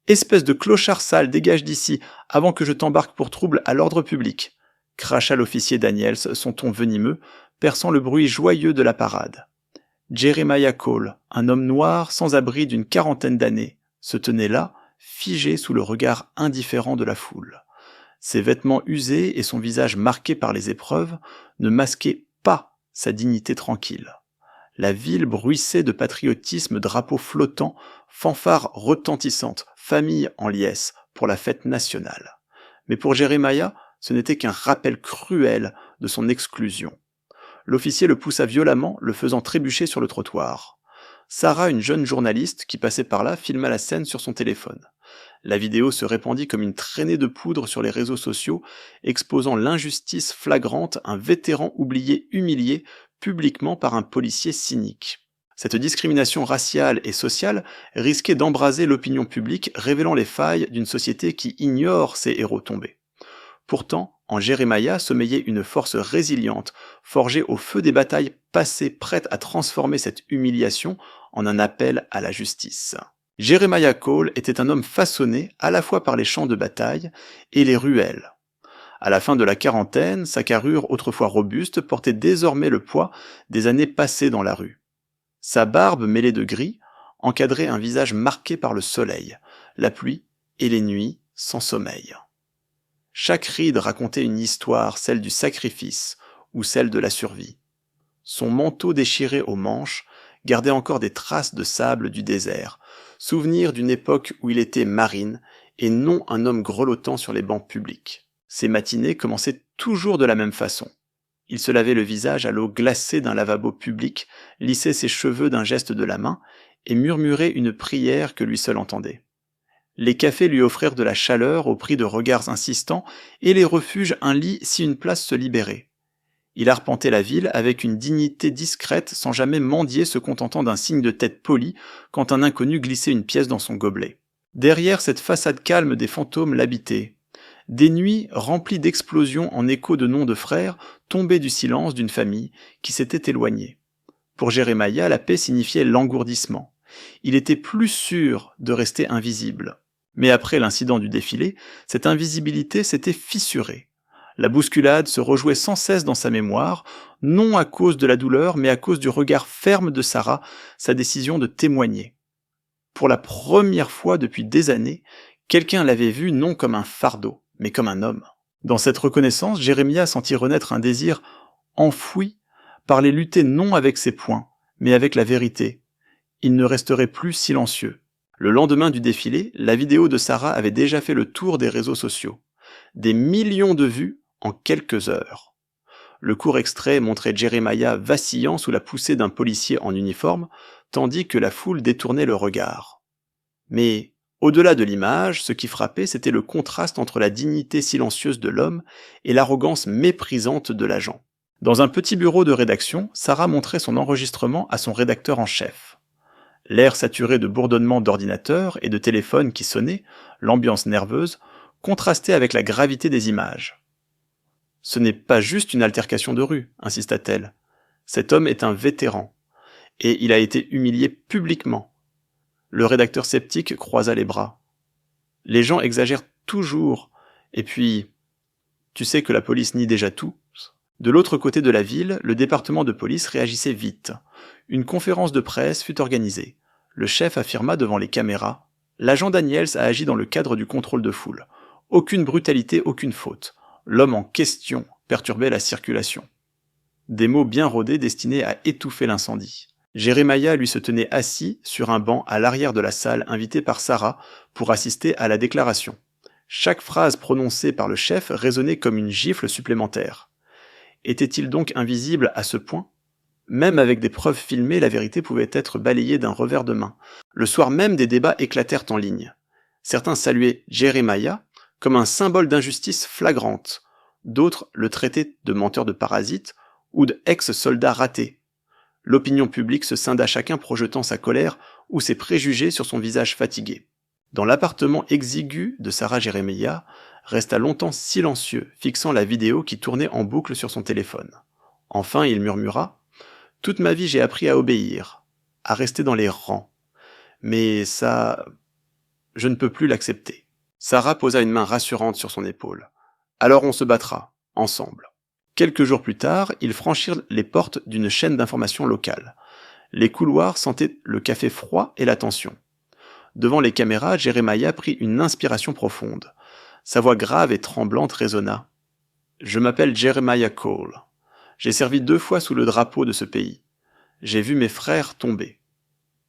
Espèce de clochard sale, dégage d'ici, avant que je t'embarque pour trouble à l'ordre public, cracha l'officier Daniels, son ton venimeux, perçant le bruit joyeux de la parade. Jeremiah Cole, un homme noir sans abri d'une quarantaine d'années, se tenait là, figé sous le regard indifférent de la foule. Ses vêtements usés et son visage marqué par les épreuves ne masquaient pas sa dignité tranquille. La ville bruissait de patriotisme, drapeaux flottants, fanfares retentissantes, familles en liesse pour la fête nationale. Mais pour Jeremiah, ce n'était qu'un rappel cruel de son exclusion. L'officier le poussa violemment, le faisant trébucher sur le trottoir. Sarah, une jeune journaliste qui passait par là, filma la scène sur son téléphone. La vidéo se répandit comme une traînée de poudre sur les réseaux sociaux, exposant l'injustice flagrante, un vétéran oublié humilié publiquement par un policier cynique. Cette discrimination raciale et sociale risquait d'embraser l'opinion publique, révélant les failles d'une société qui ignore ses héros tombés. Pourtant, en Jeremiah sommeillait une force résiliente, forgée au feu des batailles passées, prête à transformer cette humiliation en un appel à la justice. Jeremiah Cole était un homme façonné à la fois par les champs de bataille et les ruelles. À la fin de la quarantaine, sa carrure autrefois robuste portait désormais le poids des années passées dans la rue. Sa barbe mêlée de gris encadrait un visage marqué par le soleil, la pluie et les nuits sans sommeil. Chaque ride racontait une histoire, celle du sacrifice ou celle de la survie. Son manteau déchiré aux manches gardait encore des traces de sable du désert, souvenir d'une époque où il était marine et non un homme grelottant sur les bancs publics. Ses matinées commençaient toujours de la même façon. Il se lavait le visage à l'eau glacée d'un lavabo public, lissait ses cheveux d'un geste de la main et murmurait une prière que lui seul entendait. Les cafés lui offrirent de la chaleur au prix de regards insistants et les refuges un lit si une place se libérait. Il arpentait la ville avec une dignité discrète sans jamais mendier, se contentant d'un signe de tête poli quand un inconnu glissait une pièce dans son gobelet. Derrière cette façade calme des fantômes l'habitaient. Des nuits remplies d'explosions en écho de noms de frères tombaient du silence d'une famille qui s'était éloignée. Pour Jeremiah, la paix signifiait l'engourdissement. Il était plus sûr de rester invisible. Mais après l'incident du défilé, cette invisibilité s'était fissurée. La bousculade se rejouait sans cesse dans sa mémoire, non à cause de la douleur, mais à cause du regard ferme de Sarah, sa décision de témoigner. Pour la première fois depuis des années, quelqu'un l'avait vu non comme un fardeau, mais comme un homme. Dans cette reconnaissance, Jeremiah sentit renaître un désir enfoui par les lutter non avec ses poings, mais avec la vérité. Il ne resterait plus silencieux. Le lendemain du défilé, la vidéo de Sarah avait déjà fait le tour des réseaux sociaux. Des millions de vues en quelques heures. Le court extrait montrait Jeremiah vacillant sous la poussée d'un policier en uniforme, tandis que la foule détournait le regard. Mais, au-delà de l'image, ce qui frappait, c'était le contraste entre la dignité silencieuse de l'homme et l'arrogance méprisante de l'agent. Dans un petit bureau de rédaction, Sarah montrait son enregistrement à son rédacteur en chef. L'air saturé de bourdonnements d'ordinateurs et de téléphones qui sonnaient, l'ambiance nerveuse, contrastait avec la gravité des images. « Ce n'est pas juste une altercation de rue, insista-t-elle. Cet homme est un vétéran, et il a été humilié publiquement. » Le rédacteur sceptique croisa les bras. « Les gens exagèrent toujours, et puis, tu sais que la police nie déjà tout. » De l'autre côté de la ville, le département de police réagissait vite. Une conférence de presse fut organisée. Le chef affirma devant les caméras « L'agent Daniels a agi dans le cadre du contrôle de foule. Aucune brutalité, aucune faute. L'homme en question perturbait la circulation. » Des mots bien rodés destinés à étouffer l'incendie. Jeremiah lui se tenait assis sur un banc à l'arrière de la salle, invité par Sarah pour assister à la déclaration. Chaque phrase prononcée par le chef résonnait comme une gifle supplémentaire. Était-il donc invisible à ce point ? Même avec des preuves filmées, la vérité pouvait être balayée d'un revers de main. Le soir même, des débats éclatèrent en ligne. Certains saluaient Jeremiah comme un symbole d'injustice flagrante. D'autres le traitaient de menteur de parasite ou d'ex-soldat raté. L'opinion publique se scinda, chacun projetant sa colère ou ses préjugés sur son visage fatigué. Dans l'appartement exigu de Sarah Jeremiah, resta longtemps silencieux, fixant la vidéo qui tournait en boucle sur son téléphone. Enfin, il murmura « Toute ma vie, j'ai appris à obéir, à rester dans les rangs. Mais ça... Je ne peux plus l'accepter. Sarah posa une main rassurante sur son épaule. Alors on se battra, ensemble. Quelques jours plus tard, ils franchirent les portes d'une chaîne d'information locale. Les couloirs sentaient le café froid et la tension. Devant les caméras, Jeremiah prit une inspiration profonde. Sa voix grave et tremblante résonna. « Je m'appelle Jeremiah Cole. J'ai servi 2 fois sous le drapeau de ce pays. J'ai vu mes frères tomber.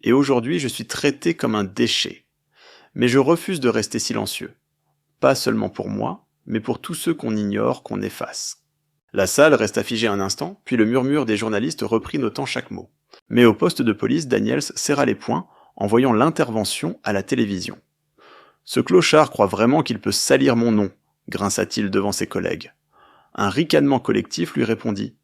Et aujourd'hui, je suis traité comme un déchet. Mais je refuse de rester silencieux. Pas seulement pour moi, mais pour tous ceux qu'on ignore, qu'on efface. » La salle resta figée un instant, puis le murmure des journalistes reprit notant chaque mot. Mais au poste de police, Daniels serra les poings en voyant l'intervention à la télévision. « Ce clochard croit vraiment qu'il peut salir mon nom, » grinça-t-il devant ses collègues. Un ricanement collectif lui répondit.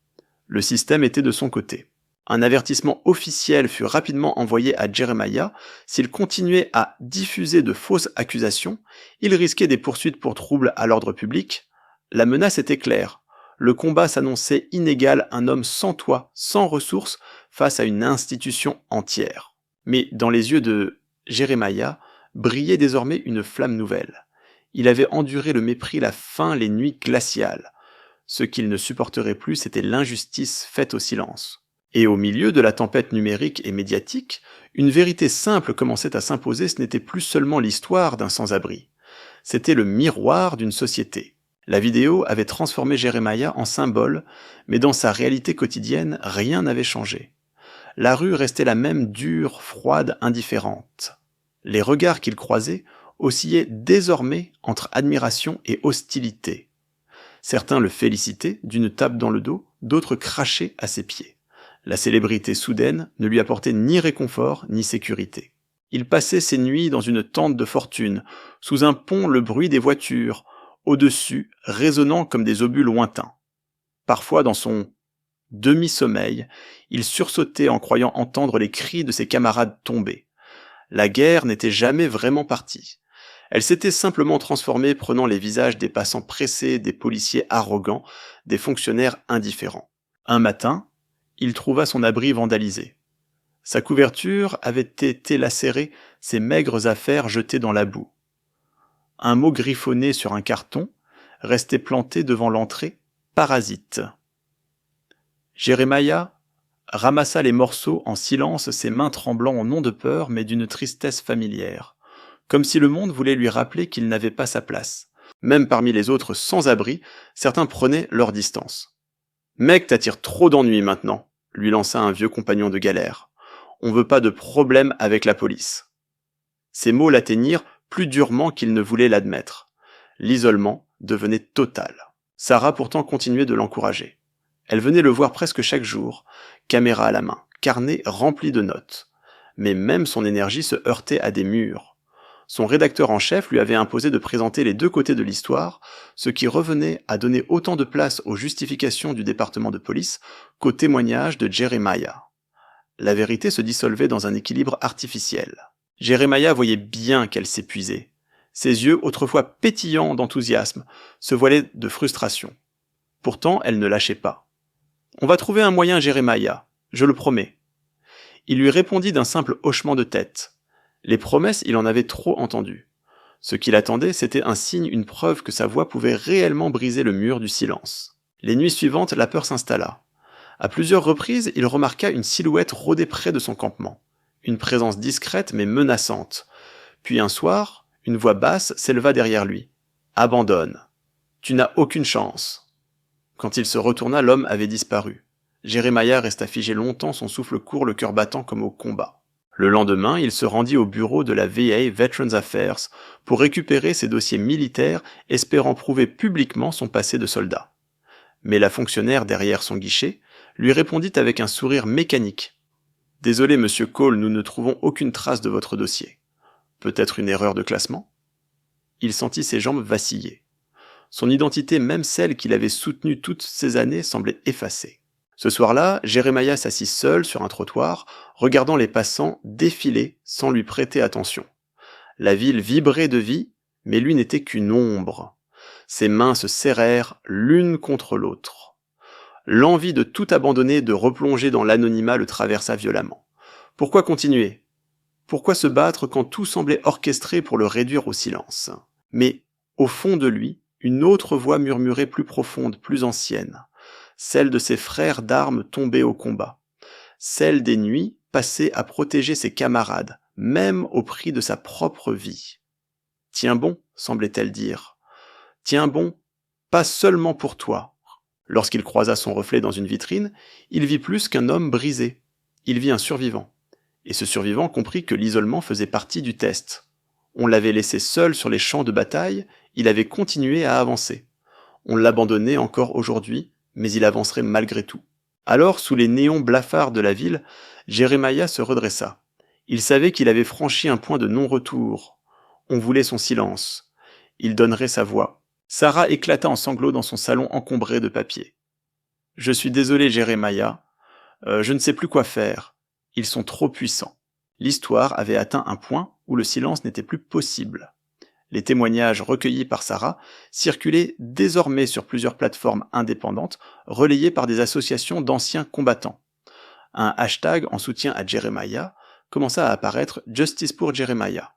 Le système était de son côté. Un avertissement officiel fut rapidement envoyé à Jeremiah. S'il continuait à diffuser de fausses accusations, il risquait des poursuites pour troubles à l'ordre public. La menace était claire. Le combat s'annonçait inégal, un homme sans toit, sans ressources, face à une institution entière. Mais dans les yeux de Jeremiah brillait désormais une flamme nouvelle. Il avait enduré le mépris, la faim, les nuits glaciales. Ce qu'il ne supporterait plus, c'était l'injustice faite au silence. Et au milieu de la tempête numérique et médiatique, une vérité simple commençait à s'imposer, ce n'était plus seulement l'histoire d'un sans-abri. C'était le miroir d'une société. La vidéo avait transformé Jeremiah en symbole, mais dans sa réalité quotidienne, rien n'avait changé. La rue restait la même dure, froide, indifférente. Les regards qu'il croisait oscillaient désormais entre admiration et hostilité. Certains le félicitaient d'une tape dans le dos, d'autres crachaient à ses pieds. La célébrité soudaine ne lui apportait ni réconfort ni sécurité. Il passait ses nuits dans une tente de fortune, sous un pont le bruit des voitures, au-dessus, résonnant comme des obus lointains. Parfois, dans son demi-sommeil, il sursautait en croyant entendre les cris de ses camarades tombés. La guerre n'était jamais vraiment partie. Elle s'était simplement transformée, prenant les visages des passants pressés, des policiers arrogants, des fonctionnaires indifférents. Un matin, il trouva son abri vandalisé. Sa couverture avait été lacérée, ses maigres affaires jetées dans la boue. Un mot griffonné sur un carton restait planté devant l'entrée, « Parasite ». Jeremiah ramassa les morceaux en silence, ses mains tremblant non de peur, mais d'une tristesse familière, comme si le monde voulait lui rappeler qu'il n'avait pas sa place. Même parmi les autres sans-abri, certains prenaient leur distance. « Mec, t'attires trop d'ennuis maintenant », lui lança un vieux compagnon de galère. « On veut pas de problème avec la police. » Ces mots l'atteignirent plus durement qu'il ne voulait l'admettre. L'isolement devenait total. Sarah pourtant continuait de l'encourager. Elle venait le voir presque chaque jour, caméra à la main, carnet rempli de notes. Mais même son énergie se heurtait à des murs. Son rédacteur en chef lui avait imposé de présenter les 2 côtés de l'histoire, ce qui revenait à donner autant de place aux justifications du département de police qu'aux témoignages de Jeremiah. La vérité se dissolvait dans un équilibre artificiel. Jeremiah voyait bien qu'elle s'épuisait. Ses yeux, autrefois pétillants d'enthousiasme, se voilaient de frustration. Pourtant, elle ne lâchait pas. « On va trouver un moyen, Jeremiah, je le promets. » Il lui répondit d'un simple hochement de tête. Les promesses, il en avait trop entendu. Ce qu'il attendait, c'était un signe, une preuve que sa voix pouvait réellement briser le mur du silence. Les nuits suivantes, la peur s'installa. À plusieurs reprises, il remarqua une silhouette rôder près de son campement. Une présence discrète mais menaçante. Puis un soir, une voix basse s'éleva derrière lui. « Abandonne. Tu n'as aucune chance. » Quand il se retourna, l'homme avait disparu. Jeremiah resta figé longtemps, son souffle court, le cœur battant comme au combat. Le lendemain, il se rendit au bureau de la VA Veterans Affairs pour récupérer ses dossiers militaires, espérant prouver publiquement son passé de soldat. Mais la fonctionnaire derrière son guichet lui répondit avec un sourire mécanique. « Désolé, monsieur Cole, nous ne trouvons aucune trace de votre dossier. Peut-être une erreur de classement ?» Il sentit ses jambes vaciller. Son identité, même celle qu'il avait soutenue toutes ces années, semblait effacée. Ce soir-là, Jeremiah s'assit seul sur un trottoir, regardant les passants défiler sans lui prêter attention. La ville vibrait de vie, mais lui n'était qu'une ombre. Ses mains se serrèrent l'une contre l'autre. L'envie de tout abandonner, de replonger dans l'anonymat le traversa violemment. Pourquoi continuer ? Pourquoi se battre quand tout semblait orchestré pour le réduire au silence? Mais, au fond de lui, une autre voix murmurait plus profonde, plus ancienne, celle de ses frères d'armes tombés au combat, celle des nuits passées à protéger ses camarades, même au prix de sa propre vie. Tiens bon, semblait-elle dire. Tiens bon, pas seulement pour toi. Lorsqu'il croisa son reflet dans une vitrine, il vit plus qu'un homme brisé. Il vit un survivant. Et ce survivant comprit que l'isolement faisait partie du test. On l'avait laissé seul sur les champs de bataille, il avait continué à avancer. On l'abandonnait encore aujourd'hui, mais il avancerait malgré tout. Alors, sous les néons blafards de la ville, Jeremiah se redressa. Il savait qu'il avait franchi un point de non-retour. On voulait son silence. Il donnerait sa voix. Sarah éclata en sanglots dans son salon encombré de papier. « Je suis désolé, Jeremiah. Je ne sais plus quoi faire. Ils sont trop puissants. » L'histoire avait atteint un point où le silence n'était plus possible. Les témoignages recueillis par Sarah circulaient désormais sur plusieurs plateformes indépendantes, relayées par des associations d'anciens combattants. Un hashtag en soutien à Jeremiah commença à apparaître, Justice pour Jeremiah.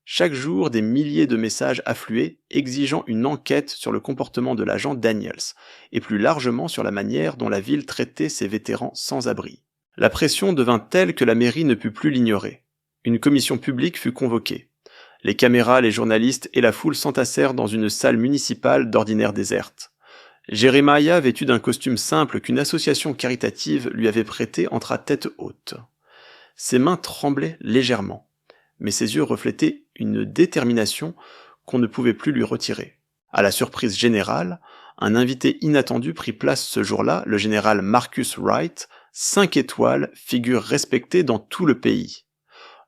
Chaque jour, des milliers de messages affluaient, exigeant une enquête sur le comportement de l'agent Daniels, et plus largement sur la manière dont la ville traitait ses vétérans sans abri. La pression devint telle que la mairie ne put plus l'ignorer. Une commission publique fut convoquée. Les caméras, les journalistes et la foule s'entassèrent dans une salle municipale d'ordinaire déserte. Jeremiah, vêtu d'un costume simple qu'une association caritative lui avait prêté, entra tête haute. Ses mains tremblaient légèrement, mais ses yeux reflétaient une détermination qu'on ne pouvait plus lui retirer. À la surprise générale, un invité inattendu prit place ce jour-là, le général Marcus Wright, 5 étoiles, figure respectée dans tout le pays.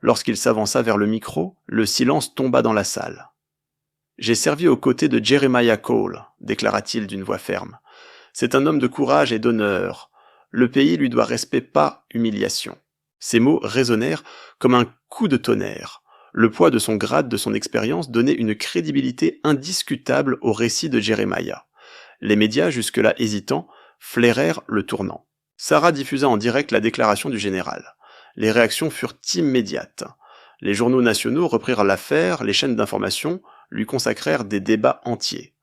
Lorsqu'il s'avança vers le micro, le silence tomba dans la salle. « J'ai servi aux côtés de Jeremiah Cole, déclara-t-il d'une voix ferme. C'est un homme de courage et d'honneur. Le pays lui doit respect, pas humiliation. » Ces mots résonnèrent comme un coup de tonnerre. Le poids de son grade, de son expérience, donnait une crédibilité indiscutable au récit de Jeremiah. Les médias, jusque-là hésitants, flairèrent le tournant. Sarah diffusa en direct la déclaration du général. Les réactions furent immédiates. Les journaux nationaux reprirent l'affaire, les chaînes d'information lui consacrèrent des débats entiers.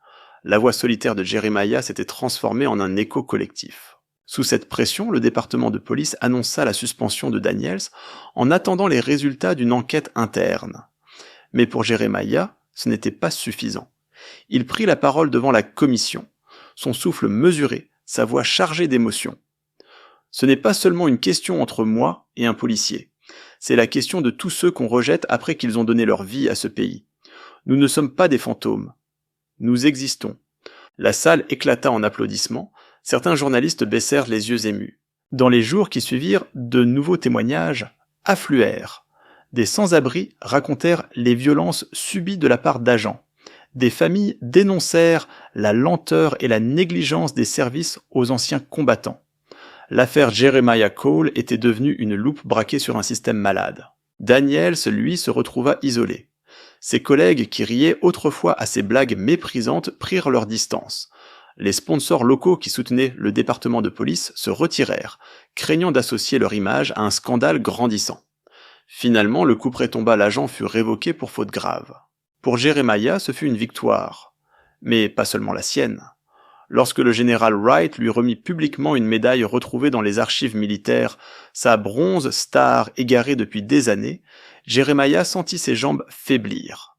La voix solitaire de Jeremiah s'était transformée en un écho collectif. Sous cette pression, le département de police annonça la suspension de Daniels en attendant les résultats d'une enquête interne. Mais pour Jeremiah, ce n'était pas suffisant. Il prit la parole devant la commission, son souffle mesuré, sa voix chargée d'émotion. Ce n'est pas seulement une question entre moi et un policier. C'est la question de tous ceux qu'on rejette après qu'ils ont donné leur vie à ce pays. Nous ne sommes pas des fantômes. Nous existons. La salle éclata en applaudissements. Certains journalistes baissèrent les yeux émus. Dans les jours qui suivirent, de nouveaux témoignages affluèrent. Des sans-abri racontèrent les violences subies de la part d'agents. Des familles dénoncèrent la lenteur et la négligence des services aux anciens combattants. L'affaire Jeremiah Cole était devenue une loupe braquée sur un système malade. Daniels, lui, se retrouva isolé. Ses collègues qui riaient autrefois à ses blagues méprisantes prirent leur distance. Les sponsors locaux qui soutenaient le département de police se retirèrent, craignant d'associer leur image à un scandale grandissant. Finalement, le couperet tomba, l'agent fut révoqué pour faute grave. Pour Jeremiah, ce fut une victoire. Mais pas seulement la sienne. Lorsque le général Wright lui remit publiquement une médaille retrouvée dans les archives militaires, sa bronze star égarée depuis des années, Jeremiah sentit ses jambes faiblir.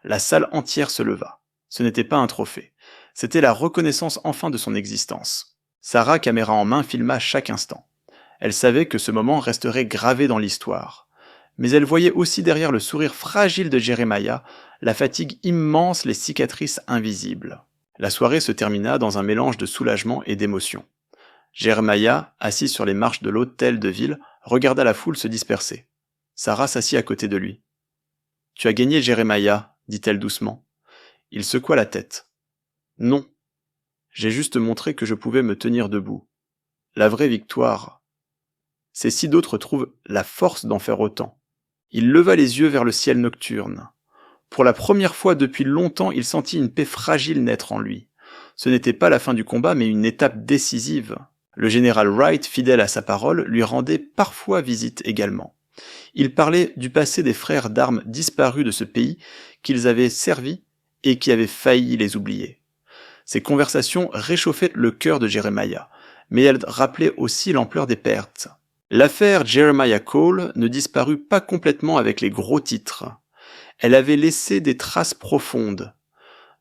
La salle entière se leva. Ce n'était pas un trophée. C'était la reconnaissance enfin de son existence. Sarah, caméra en main, filma chaque instant. Elle savait que ce moment resterait gravé dans l'histoire. Mais elle voyait aussi derrière le sourire fragile de Jeremiah, la fatigue immense, les cicatrices invisibles. La soirée se termina dans un mélange de soulagement et d'émotion. Jeremiah, assis sur les marches de l'hôtel de ville, regarda la foule se disperser. Sarah s'assit à côté de lui. « Tu as gagné, Jeremiah, dit-elle doucement. Il secoua la tête. « Non. J'ai juste montré que je pouvais me tenir debout. La vraie victoire, c'est si d'autres trouvent la force d'en faire autant. » Il leva les yeux vers le ciel nocturne. Pour la première fois depuis longtemps, il sentit une paix fragile naître en lui. Ce n'était pas la fin du combat, mais une étape décisive. Le général Wright, fidèle à sa parole, lui rendait parfois visite également. Il parlait du passé des frères d'armes disparus de ce pays qu'ils avaient servi et qui avaient failli les oublier. Ces conversations réchauffaient le cœur de Jeremiah, mais elles rappelaient aussi l'ampleur des pertes. L'affaire Jeremiah Cole ne disparut pas complètement avec les gros titres. Elle avait laissé des traces profondes.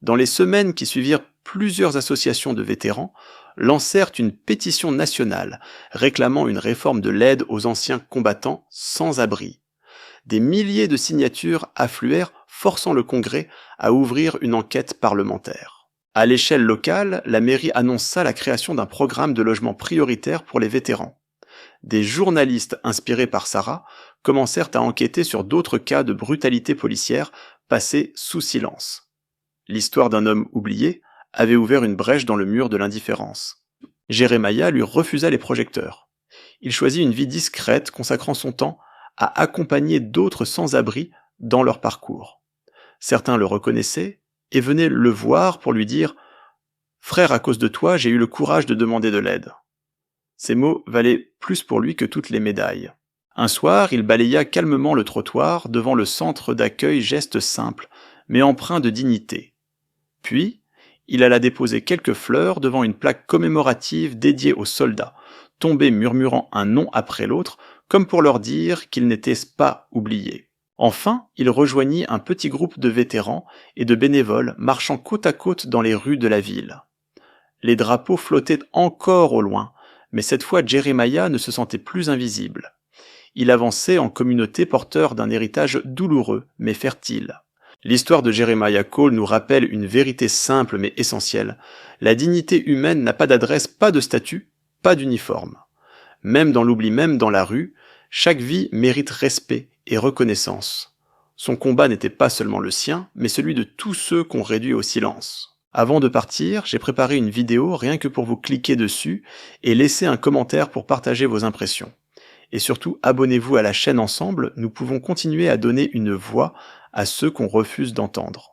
Dans les semaines qui suivirent, plusieurs associations de vétérans lancèrent une pétition nationale réclamant une réforme de l'aide aux anciens combattants sans abri. Des milliers de signatures affluèrent, forçant le Congrès à ouvrir une enquête parlementaire. À l'échelle locale, la mairie annonça la création d'un programme de logement prioritaire pour les vétérans. Des journalistes inspirés par Sarah commencèrent à enquêter sur d'autres cas de brutalité policière passés sous silence. L'histoire d'un homme oublié avait ouvert une brèche dans le mur de l'indifférence. Jeremiah lui refusa les projecteurs. Il choisit une vie discrète, consacrant son temps à accompagner d'autres sans-abri dans leur parcours. Certains le reconnaissaient et venaient le voir pour lui dire « Frère, à cause de toi, j'ai eu le courage de demander de l'aide ». Ces mots valaient plus pour lui que toutes les médailles. Un soir, il balaya calmement le trottoir devant le centre d'accueil, geste simple, mais empreint de dignité. Puis, il alla déposer quelques fleurs devant une plaque commémorative dédiée aux soldats, tombés murmurant un nom après l'autre, comme pour leur dire qu'ils n'étaient pas oubliés. Enfin, il rejoignit un petit groupe de vétérans et de bénévoles marchant côte à côte dans les rues de la ville. Les drapeaux flottaient encore au loin, mais cette fois Jeremiah ne se sentait plus invisible. Il avançait en communauté porteur d'un héritage douloureux mais fertile. L'histoire de Jeremiah Cole nous rappelle une vérité simple mais essentielle. La dignité humaine n'a pas d'adresse, pas de statut, pas d'uniforme. Même dans l'oubli, même dans la rue, chaque vie mérite respect et reconnaissance. Son combat n'était pas seulement le sien, mais celui de tous ceux qu'on réduit au silence. Avant de partir, j'ai préparé une vidéo rien que pour vous cliquer dessus et laisser un commentaire pour partager vos impressions. Et surtout, abonnez-vous à la chaîne ensemble, nous pouvons continuer à donner une voix à ceux qu'on refuse d'entendre.